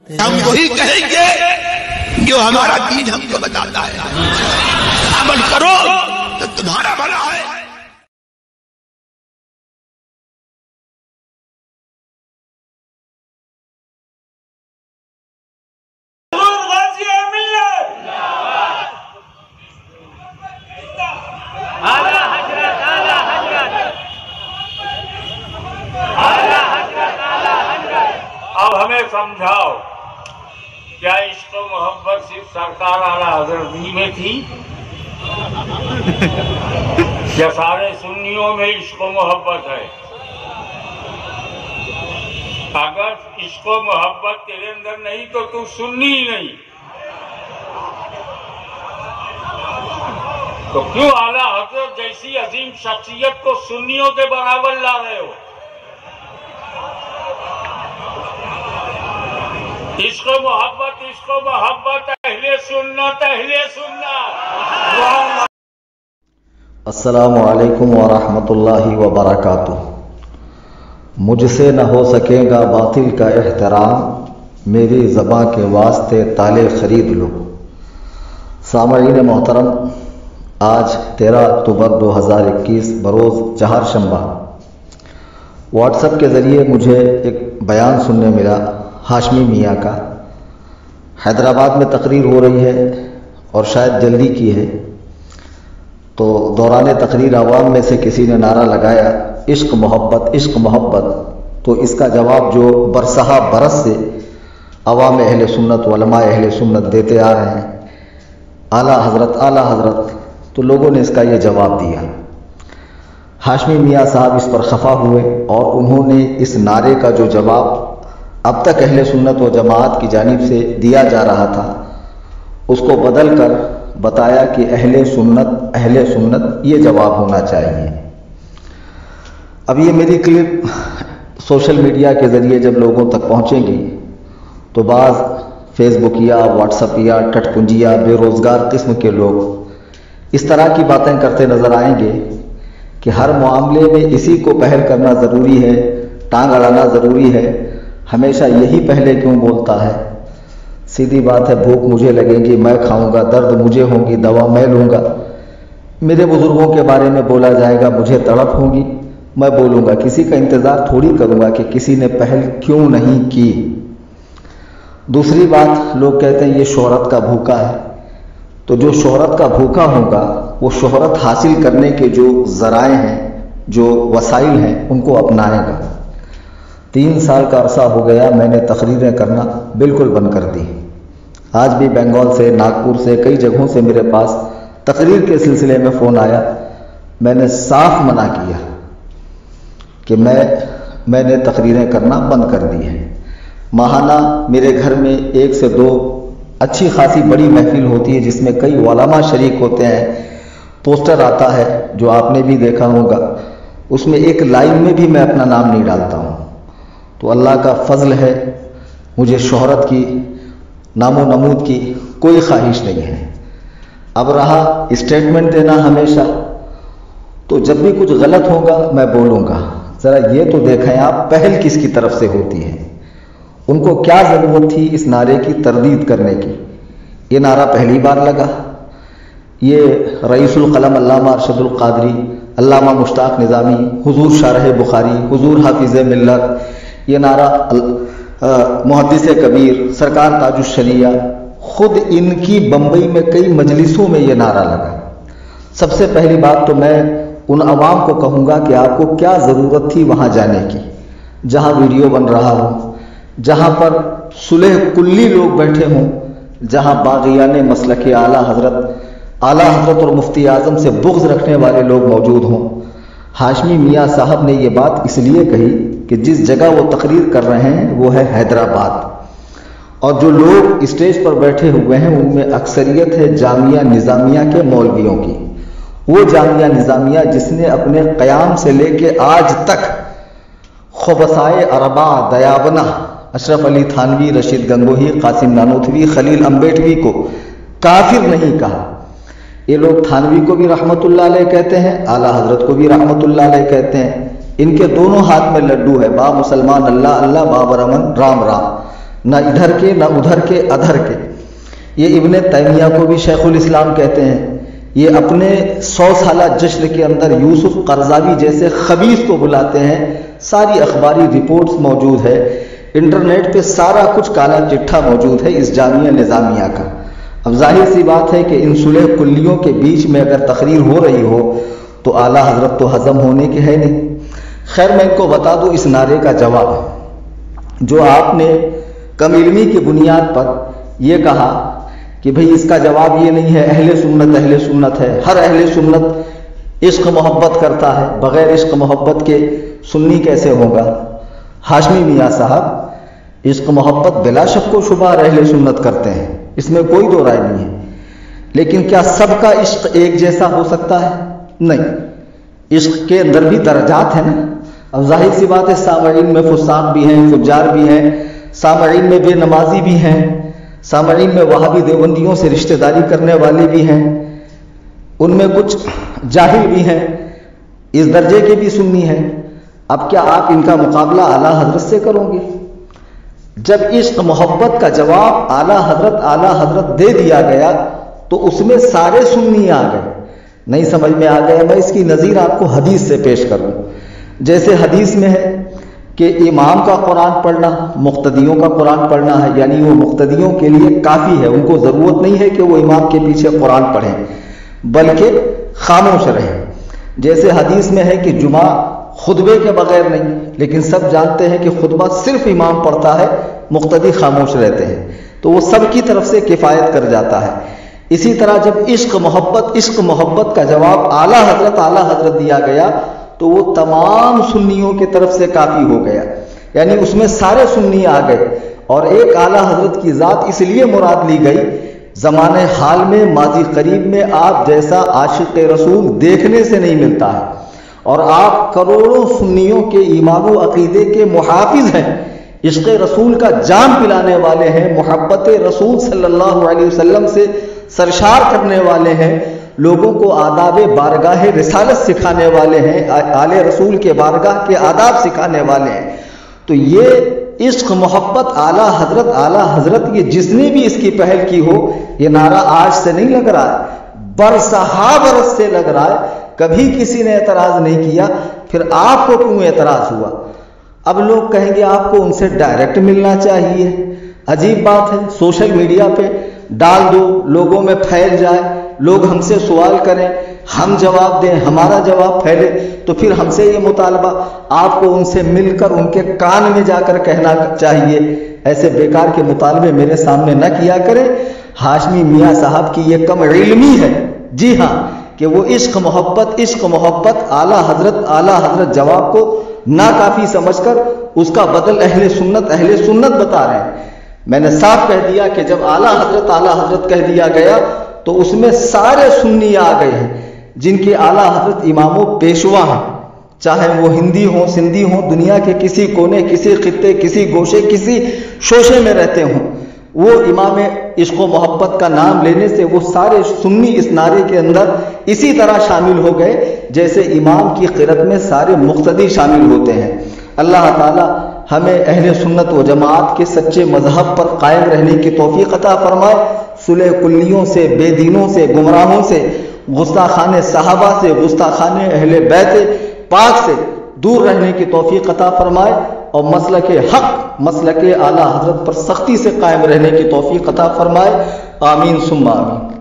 ہم وہی کہیں گے جو ہمارا دین ہم کو بتاتا ہے، عمل کرو تو تمہارا بھلا ہے۔ اب ہمیں سمجھاؤ، کیا عشق و محبت صرف سرکار اعلیٰ حضرت ہی میں تھی؟ کیا سارے سنیوں میں عشق و محبت ہے؟ اگر عشق و محبت تیرے اندر نہیں تو سنی ہی نہیں، تو کیوں اعلیٰ حضرت جیسی عظیم شخصیت کو سنیوں کے برابر لا رہے ہو؟ عشق و محبت اہل سنت السلام علیکم ورحمۃ اللہ وبرکاتہ۔ مجھ سے نہ ہو سکے گا باطل کا احترام، میری زباں کے واسطے تالے خرید لو۔ سامعین محترم، آج 13 اکتوبر 2021 بروز چہارشنبہ واٹس ایپ کے ذریعے مجھے ایک بیان سننے ملا ہاشمی میاں کا۔ حیدرآباد میں تقریر ہو رہی ہے اور شاید جلدی کی ہے، تو دوران تقریر عوام میں سے کسی نے نعرہ لگایا عشق محبت عشق محبت، تو اس کا جواب جو برسہ برس سے عوام اہل سنت علماء اہل سنت دیتے آ رہے ہیں، اعلیٰ حضرت، تو لوگوں نے اس کا یہ جواب دیا۔ ہاشمی میاں صاحب اس پر خفا ہوئے اور انہوں نے اس نعرے کا جو جواب اب تک اہل سنت و جماعت کی جانب سے دیا جا رہا تھا، اس کو بدل کر بتایا کہ اہل سنت یہ جواب ہونا چاہیے۔ اب یہ میری کلپ سوشل میڈیا کے ذریعے جب لوگوں تک پہنچیں گی تو بعض فیس بک یا واٹس ایپ یا ٹٹ پنجیا بے روزگار قسم کے لوگ اس طرح کی باتیں کرتے نظر آئیں گے کہ ہر معاملے میں اسی کو پہل کرنا ضروری ہے، ٹانگ اڑانا ضروری ہے، ہمیشہ یہی پہلے کیوں بولتا ہے؟ سیدھی بات ہے، بھوک مجھے لگے گی میں کھاؤں گا، درد مجھے ہوں گی دوا میں لوں گا، میرے بزرگوں کے بارے میں بولا جائے گا مجھے تڑپ ہوگی میں بولوں گا، کسی کا انتظار تھوڑی کروں گا کہ کسی نے پہل کیوں نہیں کی۔ دوسری بات، لوگ کہتے ہیں یہ شہرت کا بھوکا ہے، تو جو شہرت کا بھوکا ہوگا وہ شہرت حاصل کرنے کے جو ذرائع ہیں، جو وسائل ہیں، ان کو اپنائے گا۔ 3 سال کا عرصہ ہو گیا میں نے تقریریں کرنا بالکل بند کر دی۔ آج بھی بنگال سے، ناگپور سے، کئی جگہوں سے میرے پاس تقریر کے سلسلے میں فون آیا، میں نے صاف منع کیا کہ میں نے تقریریں کرنا بند کر دی ہے۔ ماہانہ میرے گھر میں 1 سے 2 اچھی خاصی بڑی محفل ہوتی ہے جس میں کئی علماء شریک ہوتے ہیں، پوسٹر آتا ہے جو آپ نے بھی دیکھا ہوگا، اس میں ایک لائن میں بھی میں اپنا نام نہیں ڈالتا ہوں۔ تو اللہ کا فضل ہے، مجھے شہرت کی، نام و نمود کی کوئی خواہش نہیں ہے۔ اب رہا اسٹیٹمنٹ دینا ہمیشہ، تو جب بھی کچھ غلط ہوگا میں بولوں گا، ذرا یہ تو دیکھیں آپ پہل کس کی طرف سے ہوتی ہے، ان کو کیا ضرورت تھی اس نعرے کی تردید کرنے کی؟ یہ نعرہ پہلی بار لگا؟ یہ رئیس القلم علامہ ارشد القادری، علامہ مشتاق نظامی، حضور شارح بخاری، حضور حافظ ملت، یہ نعرہ محدث کبیر سرکار تاج الشریعہ، خود ان کی بمبئی میں کئی مجلسوں میں یہ نعرہ لگا۔ سب سے پہلی بات تو میں ان عوام کو کہوں گا کہ آپ کو کیا ضرورت تھی وہاں جانے کی، جہاں ویڈیو بن رہا ہو، جہاں پر صلح کلی لوگ بیٹھے ہوں، جہاں باغیان مسلک اعلیٰ حضرت اور مفتی اعظم سے بغض رکھنے والے لوگ موجود ہوں۔ ہاشمی میاں صاحب نے یہ بات اس لیے کہی کہ جس جگہ وہ تقریر کر رہے ہیں وہ ہے حیدرآباد، اور جو لوگ اسٹیج پر بیٹھے ہوئے ہیں ان میں اکثریت ہے جامعہ نظامیہ کے مولویوں کی، وہ جامعہ نظامیہ جس نے اپنے قیام سے لے کے آج تک خبثائے اربع دیابنہ اشرف علی تھانوی، رشید گنگوہی، قاسم نانوتوی، خلیل امبیٹوی کو کافر نہیں کہا۔ یہ لوگ تھانوی کو بھی رحمت اللہ علیہ کہتے ہیں، اعلیٰ حضرت کو بھی رحمت اللہ علیہ کہتے ہیں، ان کے دونوں ہاتھ میں لڈو ہے، با مسلمان اللہ اللہ، با برمن رام رام۔ نہ ادھر کے نہ ادھر کے ادھر کے. یہ ابن تیمیہ کو بھی شیخ الاسلام کہتے ہیں. یہ اپنے 100 سالہ جشن کے اندر یوسف قرضاوی جیسے خبیث کو بلاتے ہیں. ساری اخباری رپورٹس موجود ہے، انٹرنیٹ پہ سارا کچھ کالا چٹھا موجود ہے اس جامعہ نظامیہ کا. اب ظاہر سی بات ہے کہ ان صلح کلیوں کے بیچ میں اگر تقریر ہو رہی ہو تو اعلیٰ حضرت تو ہضم ہونے کے ہے نہیں. خیر میں ان کو بتا دوں اس نعرے کا جواب جو آپ نے کم علمی کی بنیاد پر یہ کہا کہ بھئی اس کا جواب یہ نہیں ہے اہل سنت ہے، ہر اہل سنت عشق محبت کرتا ہے، بغیر عشق محبت کے سنی کیسے ہوگا؟ ہاشمی میاں صاحب عشق محبت بلا شک و شبہ اہل سنت کرتے ہیں، اس میں کوئی دو رائے نہیں ہے. لیکن کیا سب کا عشق ایک جیسا ہو سکتا ہے؟ نہیں. عشق کے اندر بھی درجات ہیں نا. اب ظاہر سی بات ہے سامعین میں فساق بھی ہیں، فجار بھی ہیں، سامعین میں بے نمازی بھی ہیں، سامعین میں وہابی دیوبندیوں سے رشتہ داری کرنے والے بھی ہیں، ان میں کچھ جاہل بھی ہیں، اس درجے کے بھی سنی ہیں. اب کیا آپ ان کا مقابلہ اعلیٰ حضرت سے کرو گے؟ جب عشق محبت کا جواب اعلیٰ حضرت دے دیا گیا تو اس میں سارے سنی آ گئے. نہیں سمجھ میں آ گیا؟ میں اس کی نظیر آپ کو حدیث سے پیش کروں. جیسے حدیث میں ہے کہ امام کا قرآن پڑھنا مقتدیوں کا قرآن پڑھنا ہے، یعنی وہ مقتدیوں کے لیے کافی ہے، ان کو ضرورت نہیں ہے کہ وہ امام کے پیچھے قرآن پڑھیں بلکہ خاموش رہیں. جیسے حدیث میں ہے کہ جمعہ خطبے کے بغیر نہیں، لیکن سب جانتے ہیں کہ خطبہ صرف امام پڑھتا ہے، مقتدی خاموش رہتے ہیں، تو وہ سب کی طرف سے کفایت کر جاتا ہے. اسی طرح جب عشق محبت کا جواب اعلیٰ حضرت دیا گیا تو وہ تمام سنیوں کی طرف سے کافی ہو گیا، یعنی اس میں سارے سنی آ گئے. اور ایک اعلیٰ حضرت کی ذات اس لیے مراد لی گئی، زمانے حال میں ماضی قریب میں آپ جیسا عاشق رسول دیکھنے سے نہیں ملتا ہے، اور آپ کروڑوں سنیوں کے ایمان و عقیدے کے محافظ ہیں، عشق رسول کا جام پلانے والے ہیں، محبت رسول صلی اللہ علیہ وسلم سے سرشار کرنے والے ہیں، لوگوں کو آداب بارگاہ رسالت سکھانے والے ہیں، آل رسول کے بارگاہ کے آداب سکھانے والے ہیں. تو یہ عشق محبت اعلیٰ حضرت یہ جس نے بھی اس کی پہل کی ہو، یہ نعرہ آج سے نہیں لگ رہا ہے، برسہا برس سے لگ رہا ہے. کبھی کسی نے اعتراض نہیں کیا، پھر آپ کو کیوں اعتراض ہوا؟ اب لوگ کہیں گے آپ کو ان سے ڈائریکٹ ملنا چاہیے. عجیب بات ہے، سوشل میڈیا پہ ڈال دو، لوگوں میں پھیل جائے، لوگ ہم سے سوال کریں، ہم جواب دیں، ہمارا جواب پھیلے، تو پھر ہم سے یہ مطالبہ آپ کو ان سے مل کر ان کے کان میں جا کر کہنا چاہیے. ایسے بیکار کے مطالبے میرے سامنے نہ کیا کریں. ہاشمی میاں صاحب کی یہ کم علمی ہے، جی ہاں، کہ وہ عشق محبت اعلیٰ حضرت جواب کو ناکافی سمجھ کر اس کا بدل اہل سنت بتا رہے ہیں. میں نے صاف کہہ دیا کہ جب اعلیٰ حضرت کہہ دیا گیا تو اس میں سارے سنی آ گئے ہیں، جن کے اعلیٰ حضرت امام و پیشوا ہیں، چاہے وہ ہندی ہوں، سندھی ہوں، دنیا کے کسی کونے، کسی خطے، کسی گوشے، کسی شوشے میں رہتے ہوں. وہ امام عشق و محبت کا نام لینے سے وہ سارے سنی اس نعرے کے اندر اسی طرح شامل ہو گئے جیسے امام کی قرت میں سارے مقتدی شامل ہوتے ہیں. اللہ تعالی ہمیں اہل سنت و جماعت کے سچے مذہب پر قائم رہنے کی توفیق عطا فرمائے. صلح کلیوں سے، بے دینوں سے، گمراہوں سے، گستاخان صحابہ سے، گستاخان اہل بیت پاک سے دور رہنے کی توفیق عطا فرمائے، اور مسلک حق، مسلک اعلیٰ حضرت پر سختی سے قائم رہنے کی توفیق عطا فرمائے. آمین ثم آمین.